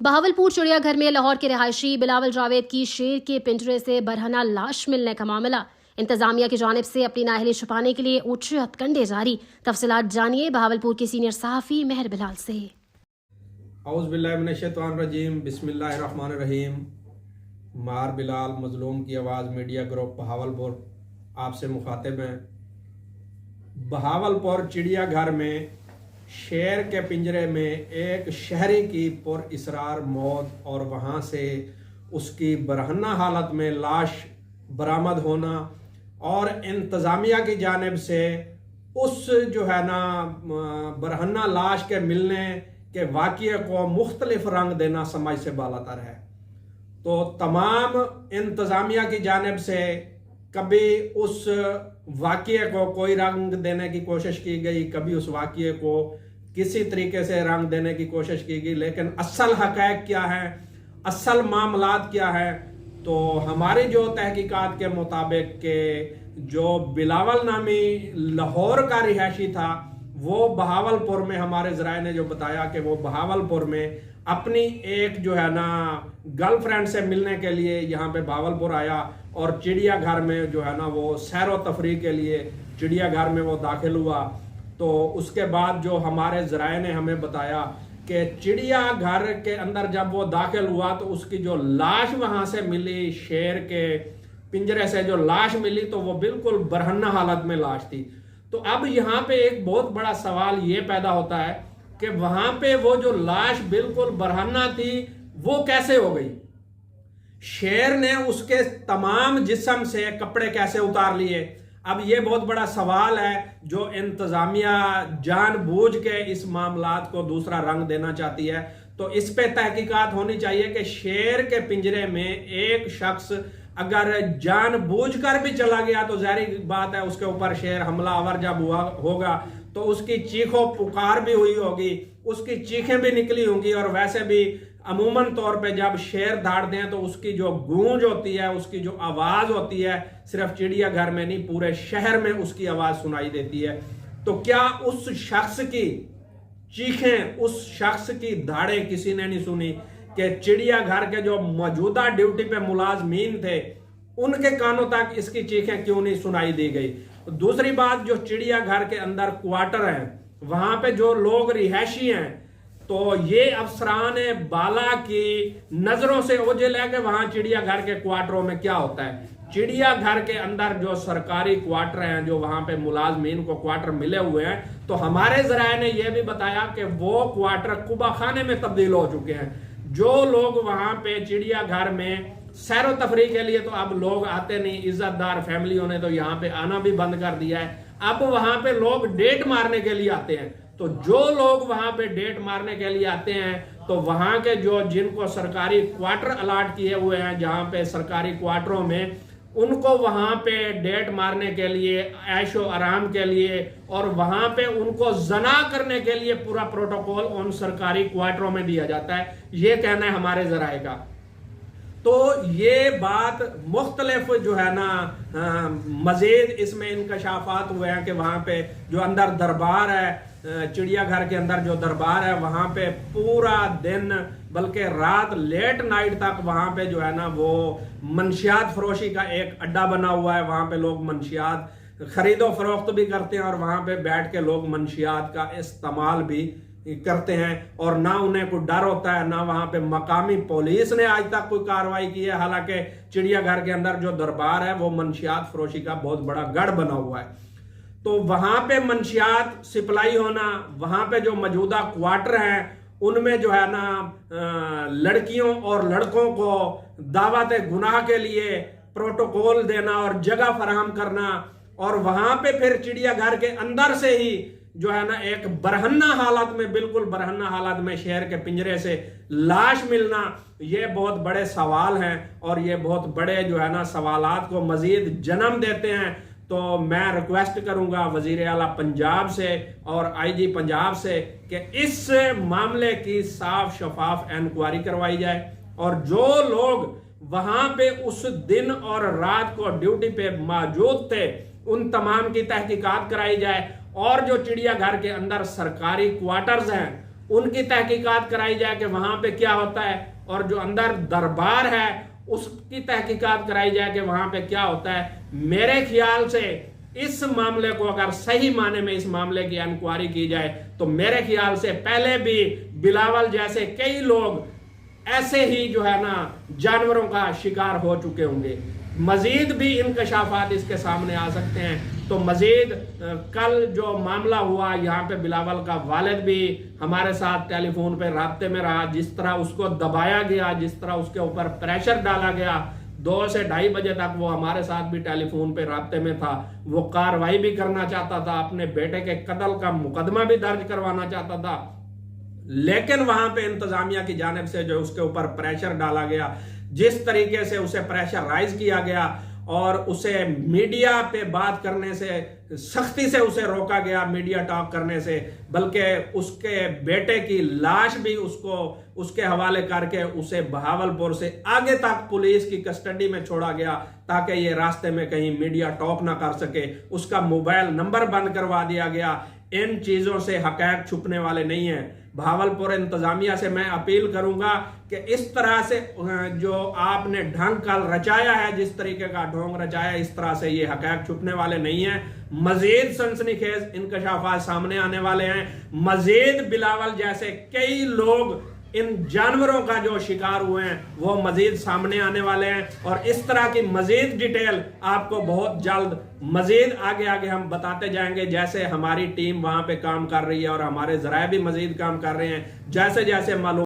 बहावलपुर चिड़ियाघर में लाहौर के रिहायशी बिलावल जावेद की शेर के पिंजरे से बरहना लाश मिलने का मामला। इंतजामिया की जानिब से अपनी नाअहली छुपाने के लिए ऊंचे हथकंडे जारी। तफसीलात जानिए बहावलपुर के सीनियर सहाफ़ी मेहर बिलाल से। औज़ु बिल्लाहि मिनश्शैतानिर्रजीम, बिस्मिल्लाहिर्रहमानिर्रहीम। मार बिलाल मजलूम की आवाज़ मीडिया ग्रुप बहावलपुर आपसे मुखातिब हैं। बहावलपुर चिड़ियाघर में शेर के पिंजरे में एक शहरी की पुरअसरार मौत और वहाँ से उसकी बरहना हालत में लाश बरामद होना और इंतज़ामिया की जानिब से उस जो है ना बरहना लाश के मिलने के वाक़ये को मुख्तलिफ रंग देना समझ से बालातर है। तो तमाम इंतज़ामिया की जानिब से कभी उस वाक़ये को कोई रंग देने की कोशिश की गई, कभी उस वाक़ये को किसी तरीके से रंग देने की कोशिश की गई, लेकिन असल हक़ाइक़ क्या है, असल मामलात क्या है, तो हमारी जो तहकीकात के मुताबिक के जो बिलावल नामी लाहौर का रिहायशी था वो बहावलपुर में, हमारे ज़राए ने जो बताया कि वो बहावलपुर में अपनी एक जो है ना गर्लफ्रेंड से मिलने के लिए यहाँ पे बहावलपुर आया और चिड़ियाघर में जो है ना वो सैर व तफरी के लिए चिड़ियाघर में वो दाखिल हुआ। तो उसके बाद जो हमारे ज़राए ने हमें बताया कि चिड़ियाघर के अंदर जब वो दाखिल हुआ तो उसकी जो लाश वहाँ से मिली, शेर के पिंजरे से जो लाश मिली, तो वो बिल्कुल बरहना हालत में लाश थी। तो अब यहाँ पे एक बहुत बड़ा सवाल ये पैदा होता है कि वहां पे वो जो लाश बिल्कुल बरहना थी वो कैसे हो गई? शेर ने उसके तमाम जिस्म से कपड़े कैसे उतार लिए? अब ये बहुत बड़ा सवाल है जो इंतजामिया जानबूझ के इस मामलात को दूसरा रंग देना चाहती है। तो इस पे तहकीकात होनी चाहिए कि शेर के पिंजरे में एक शख्स अगर जानबूझकर भी चला गया तो जाहिर बात है उसके ऊपर शेर हमलावर जब हुआ होगा तो उसकी चीखों पुकार भी हुई होगी, उसकी चीखें भी निकली होंगी। और वैसे भी अमूमन तौर पे जब शेर दहाड़ते हैं तो उसकी जो गूंज होती है, उसकी जो आवाज़ होती है, सिर्फ चिड़ियाघर में नहीं पूरे शहर में उसकी आवाज़ सुनाई देती है। तो क्या उस शख्स की चीखें, उस शख्स की दहाड़ें किसी ने नहीं सुनी कि चिड़ियाघर के जो मौजूदा ड्यूटी पे मुलाजमीन थे उनके कानों तक इसकी चीखें क्यों नहीं सुनाई दी गई? दूसरी बात, जो चिड़ियाघर के अंदर क्वार्टर हैं वहां पे जो लोग रिहायशी हैं, तो ये अफसरान बाला की नजरों से ओझल है कि वहां चिड़ियाघर के क्वार्टरों में क्या होता है। चिड़ियाघर के अंदर जो सरकारी क्वार्टर हैं, जो वहां पे मुलाजमीन को क्वार्टर मिले हुए हैं, तो हमारे ज़राए ने यह भी बताया कि वो क्वार्टर कुबा खाने में तब्दील हो चुके हैं। जो लोग वहां पे चिड़ियाघर में सैर व तफरी के लिए तो अब लोग आते नहीं, इज्जतदार फैमिलियों ने तो यहाँ पे आना भी बंद कर दिया है। अब वहां पे लोग डेट मारने के लिए आते हैं। तो जो लोग वहां पे डेट मारने के लिए आते हैं तो वहां के जो जिनको सरकारी क्वार्टर अलाट किए हुए हैं, जहां पे सरकारी क्वार्टरों में उनको वहां पे डेट मारने के लिए, ऐशो आराम के लिए और वहां पे उनको जना करने के लिए पूरा प्रोटोकॉल उन सरकारी क्वार्टरों में दिया जाता है। ये कहना है हमारे ज़राए का। तो ये बात मुख्तलिफ जो है ना मजीद इसमें इंकशाफात हुए हैं कि वहाँ पे जो अंदर दरबार है, चिड़ियाघर के अंदर जो दरबार है, वहाँ पे पूरा दिन बल्कि रात लेट नाइट तक वहाँ पे जो है ना वो मंशियात फरोशी का एक अड्डा बना हुआ है। वहाँ पे लोग मंशियात खरीदो फरोख्त भी करते हैं और वहाँ पे बैठ के लोग मंशियात का इस्तेमाल भी करते हैं। और ना उन्हें कोई डर होता है, ना वहां पे मकामी पुलिस ने आज तक कोई कार्रवाई की है। हालांकि चिड़ियाघर के अंदर जो दरबार है वो मंशियात फरोशी का बहुत बड़ा गढ़ बना हुआ है। तो वहां पे मंशियात सप्लाई होना, वहां पे जो मौजूदा क्वार्टर हैं उनमें जो है ना लड़कियों और लड़कों को दावत गुनाह के लिए प्रोटोकॉल देना और जगह फराहम करना, और वहां पे फिर चिड़ियाघर के अंदर से ही जो है ना एक बरहन्ना हालत में, बिल्कुल बरहन्ना हालत में शेर के पिंजरे से लाश मिलना, ये बहुत बड़े सवाल हैं और ये बहुत बड़े जो है ना सवालात को मजीद जन्म देते हैं। तो मैं रिक्वेस्ट करूंगा वजीर आला पंजाब से और आईजी पंजाब से कि इस मामले की साफ शफाफ इंक्वायरी करवाई जाए और जो लोग वहां पे उस दिन और रात को ड्यूटी पे मौजूद थे उन तमाम की तहकीकात कराई जाए और जो चिड़ियाघर के अंदर सरकारी क्वार्टर्स हैं उनकी तहकीकात कराई जाए कि वहां पे क्या होता है, और जो अंदर दरबार है उसकी तहकीकात कराई जाए कि वहां पे क्या होता है। मेरे ख्याल से इस मामले को अगर सही माने में इस मामले की इंक्वायरी की जाए तो मेरे ख्याल से पहले भी बिलावल जैसे कई लोग ऐसे ही जो है ना जानवरों का शिकार हो चुके होंगे। मजीद भी इंकशाफात इसके सामने आ सकते हैं। तो मजीद कल जो मामला हुआ यहाँ पे बिलावल का वालिद भी हमारे साथ टेलीफोन पे राब्ते में रहा, जिस तरह उसको दबाया गया, जिस तरह उसके ऊपर प्रेशर डाला गया, 2 से 2:30 बजे तक वो हमारे साथ भी टेलीफोन पे राब्ते में था। वो कार्रवाई भी करना चाहता था, अपने बेटे के कत्ल का मुकदमा भी दर्ज करवाना चाहता था, लेकिन वहां पे इंतजामिया की जानिब से जो उसके ऊपर प्रेशर डाला गया, जिस तरीके से उसे प्रेशराइज किया गया और उसे मीडिया पे बात करने से सख्ती से उसे रोका गया, मीडिया टॉक करने से, बल्कि उसके बेटे की लाश भी उसको उसके हवाले करके उसे बहावलपुर से आगे तक पुलिस की कस्टडी में छोड़ा गया ताकि ये रास्ते में कहीं मीडिया टॉक ना कर सके। उसका मोबाइल नंबर बंद करवा दिया गया। इन चीजों से हकैक छुपने वाले नहीं है। भावलपुर इंतजामिया से मैं अपील करूंगा कि इस तरह से जो आपने ढंग कल रचाया है, जिस तरीके का ढोंग रचाया, इस तरह से ये हकैक छुपने वाले नहीं है। मजीद सनसनीखेज इंकशाफात सामने आने वाले हैं। मजीद बिलावल जैसे कई लोग इन जानवरों का जो शिकार हुए हैं वो मजीद सामने आने वाले हैं, और इस तरह की मजीद डिटेल आपको बहुत जल्द मजीद आगे आगे हम बताते जाएंगे। जैसे हमारी टीम वहां पे काम कर रही है और हमारे जराये भी मजीद काम कर रहे हैं, जैसे जैसे मालूम